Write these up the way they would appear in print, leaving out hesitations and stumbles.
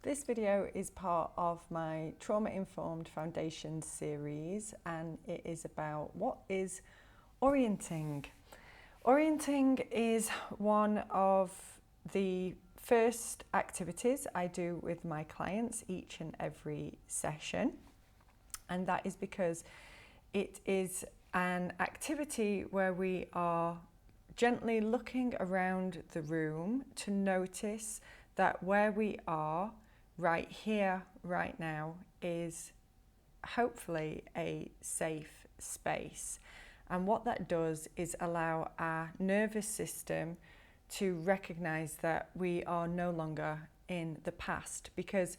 This video is part of my Trauma-Informed Foundations series, and it is about what is orienting. Orienting is one of the first activities I do with my clients each and every session, and that is because it is an activity where we are gently looking around the room to notice that where we are right here, right now, is hopefully a safe space. And what that does is allow our nervous system to recognize that we are no longer in the past, because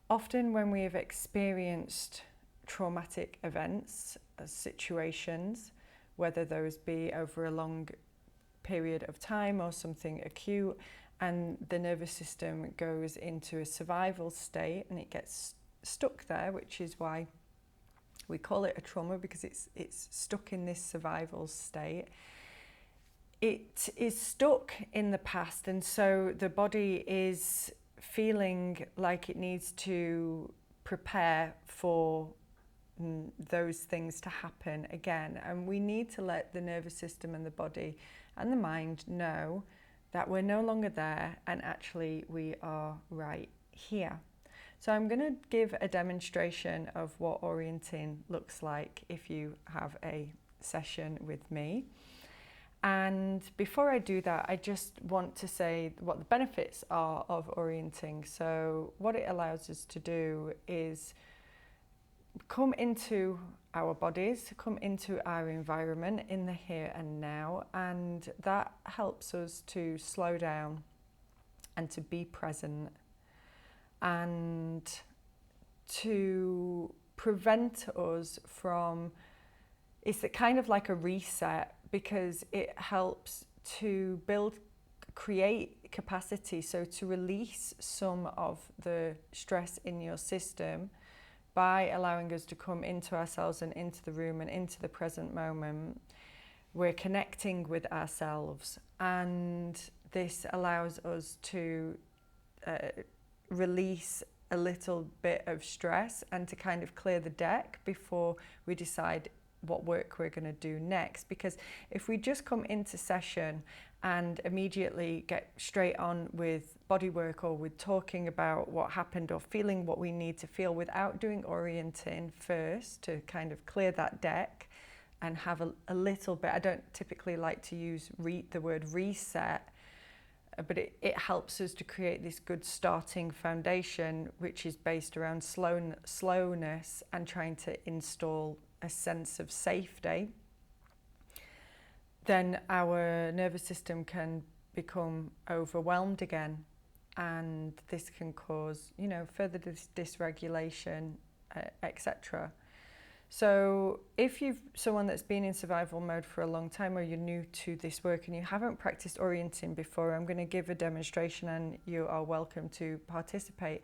often when we have experienced traumatic events, situations, whether those be over a long period of time or something acute, and the nervous system goes into a survival state and it gets stuck there, which is why we call it a trauma, because it's stuck in this survival state. It is stuck in the past, and so the body is feeling like it needs to prepare for those things to happen again. And we need to let the nervous system and the body and the mind know that we're no longer there, and actually we are right here. So I'm going to give a demonstration of what orienting looks like if you have a session with me. And before I do that, I just want to say what the benefits are of orienting. So what it allows us to do is come into our bodies, come into our environment in the here and now, and that helps us to slow down and to be present and to prevent us from, it's kind of like a reset, because it helps to create capacity, so to release some of the stress in your system by allowing us to come into ourselves and into the room and into the present moment. We're connecting with ourselves, and this allows us to release a little bit of stress and to kind of clear the deck before we decide what work we're going to do next. Because if we just come into session and immediately get straight on with body work or with talking about what happened or feeling what we need to feel without doing orienting first to kind of clear that deck and have a little bit, I don't typically like to use the word reset, but it helps us to create this good starting foundation, which is based around slowness and trying to install a sense of safety. Then our nervous system can become overwhelmed again, and this can cause, further dysregulation, etc. So if you've someone that's been in survival mode for a long time, or you're new to this work and you haven't practiced orienting before, I'm going to give a demonstration and you are welcome to participate.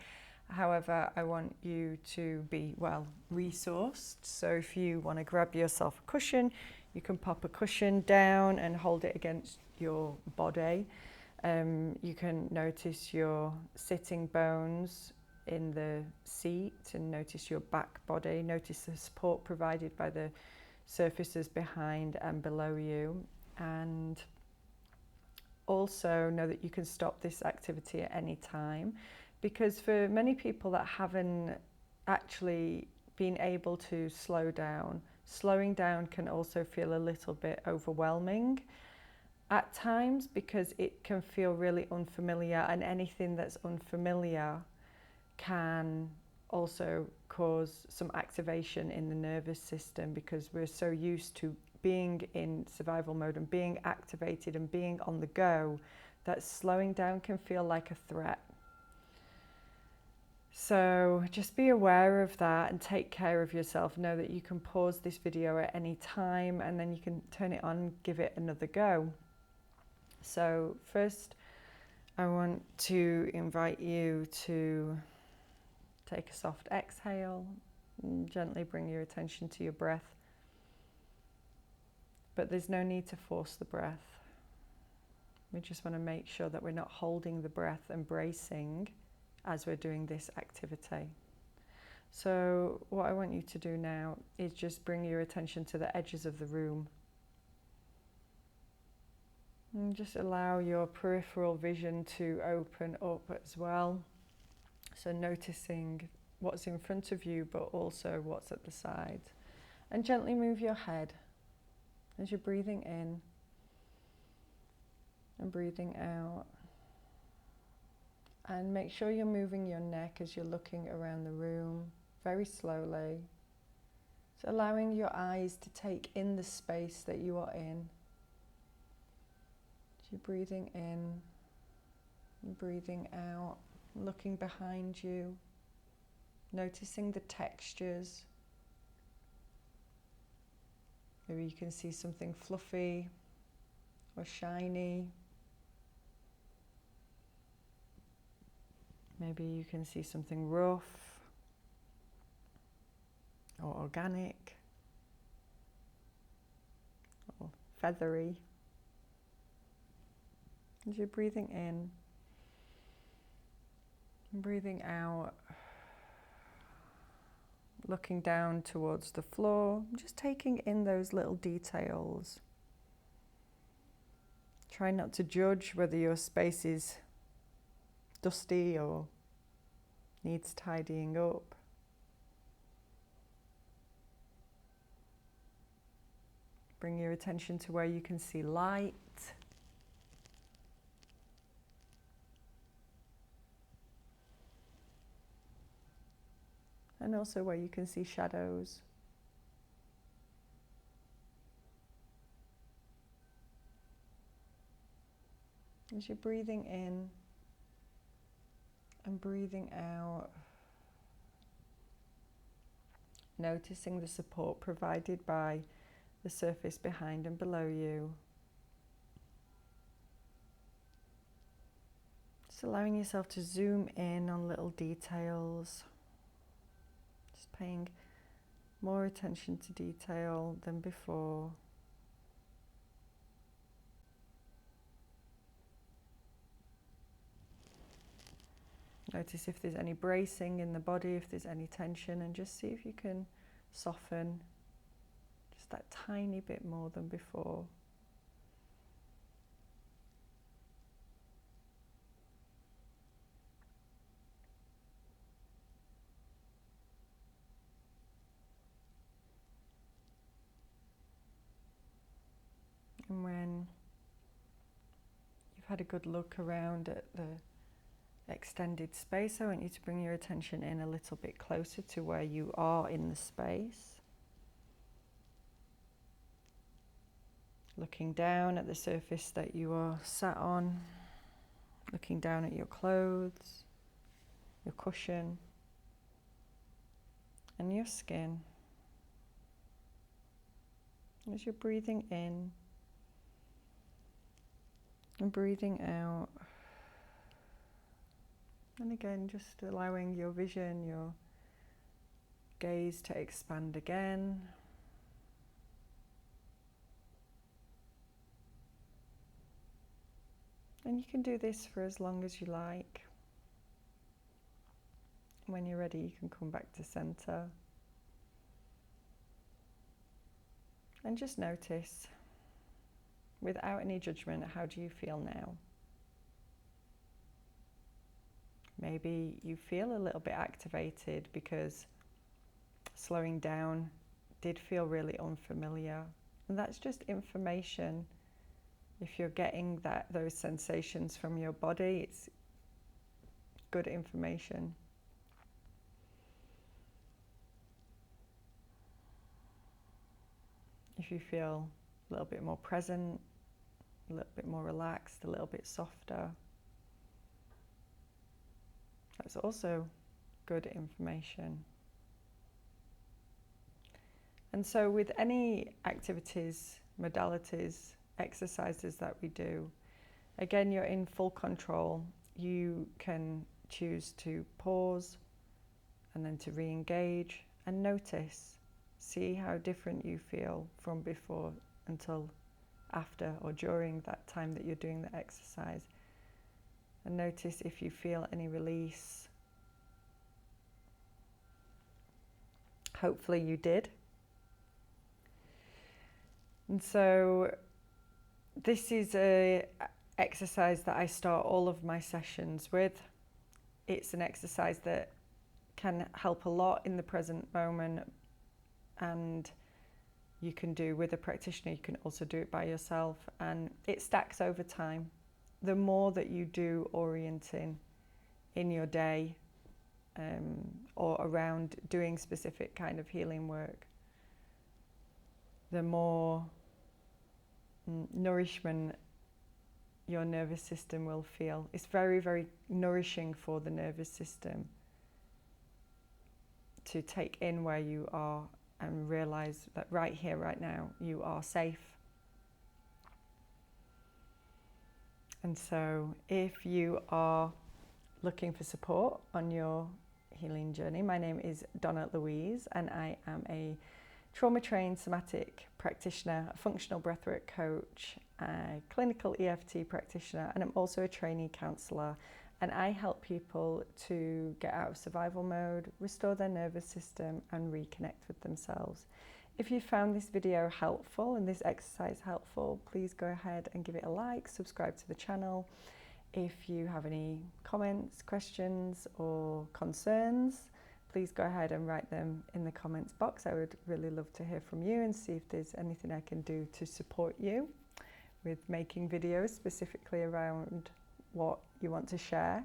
However, I want you to be well resourced. So if you want to grab yourself a cushion, you can pop a cushion down and hold it against your body. You can notice your sitting bones in the seat and notice your back body. Notice the support provided by the surfaces behind and below you. And also know that you can stop this activity at any time, because for many people that haven't actually been able to slow down, slowing down can also feel a little bit overwhelming at times, because it can feel really unfamiliar, and anything that's unfamiliar can also cause some activation in the nervous system, because we're so used to being in survival mode and being activated and being on the go that slowing down can feel like a threat. So just be aware of that and take care of yourself. Know that you can pause this video at any time and then you can turn it on, give it another go. So first, I want to invite you to take a soft exhale and gently bring your attention to your breath. But there's no need to force the breath. We just want to make sure that we're not holding the breath and bracing as we're doing this activity. So what I want you to do now is just bring your attention to the edges of the room. And just allow your peripheral vision to open up as well. So noticing what's in front of you, but also what's at the side. And gently move your head as you're breathing in and breathing out. And make sure you're moving your neck as you're looking around the room very slowly. So allowing your eyes to take in the space that you are in. So you're breathing in and breathing out, looking behind you, noticing the textures. Maybe you can see something fluffy or shiny. Maybe you can see something rough or organic or feathery. As you're breathing in and breathing out, looking down towards the floor, just taking in those little details. Try not to judge whether your space is dusty or needs tidying up. Bring your attention to where you can see light. And also where you can see shadows. As you're breathing in and breathing out, noticing the support provided by the surface behind and below you. Just allowing yourself to zoom in on little details. Just paying more attention to detail than before. Notice if there's any bracing in the body, if there's any tension, and just see if you can soften just that tiny bit more than before. And when you've had a good look around at the extended space, I want you to bring your attention in a little bit closer to where you are in the space. Looking down at the surface that you are sat on, looking down at your clothes, your cushion, and your skin. As you're breathing in and breathing out. And again, just allowing your vision, your gaze to expand again. And you can do this for as long as you like. When you're ready, you can come back to center. And just notice, without any judgment, how do you feel now? Maybe you feel a little bit activated because slowing down did feel really unfamiliar. And that's just information. If you're getting those sensations from your body, it's good information. If you feel a little bit more present, a little bit more relaxed, a little bit softer, that's also good information. And so with any activities, modalities, exercises that we do, again, you're in full control. You can choose to pause and then to re-engage and notice. See how different you feel from before until after or during that time that you're doing the exercise. And notice if you feel any release Hopefully you did. And so this is an exercise that I start all of my sessions with. It's an exercise that can help a lot in the present moment, and you can do with a practitioner. You can also do it by yourself, and it stacks over time. The more that you do orienting in your day, or around doing specific kind of healing work, the more nourishment your nervous system will feel. It's very, very nourishing for the nervous system to take in where you are and realize that right here, right now, you are safe. And so if you are looking for support on your healing journey, my name is Donna Louise, and I am a trauma-trained somatic practitioner, a functional breathwork coach, a clinical EFT practitioner, and I'm also a trainee counsellor. And I help people to get out of survival mode, restore their nervous system, and reconnect with themselves. If you found this video helpful and this exercise helpful, please go ahead and give it a like, subscribe to the channel. If you have any comments, questions, or concerns, please go ahead and write them in the comments box. I would really love to hear from you and see if there's anything I can do to support you with making videos specifically around what you want to share.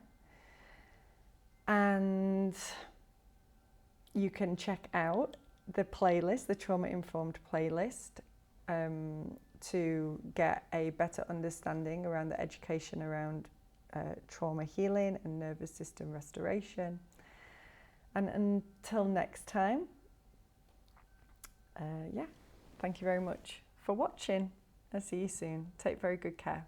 And you can check out the playlist, the trauma-informed playlist, to get a better understanding around the education around trauma healing and nervous system restoration. And until next time, thank you very much for watching. I'll see you soon. Take very good care.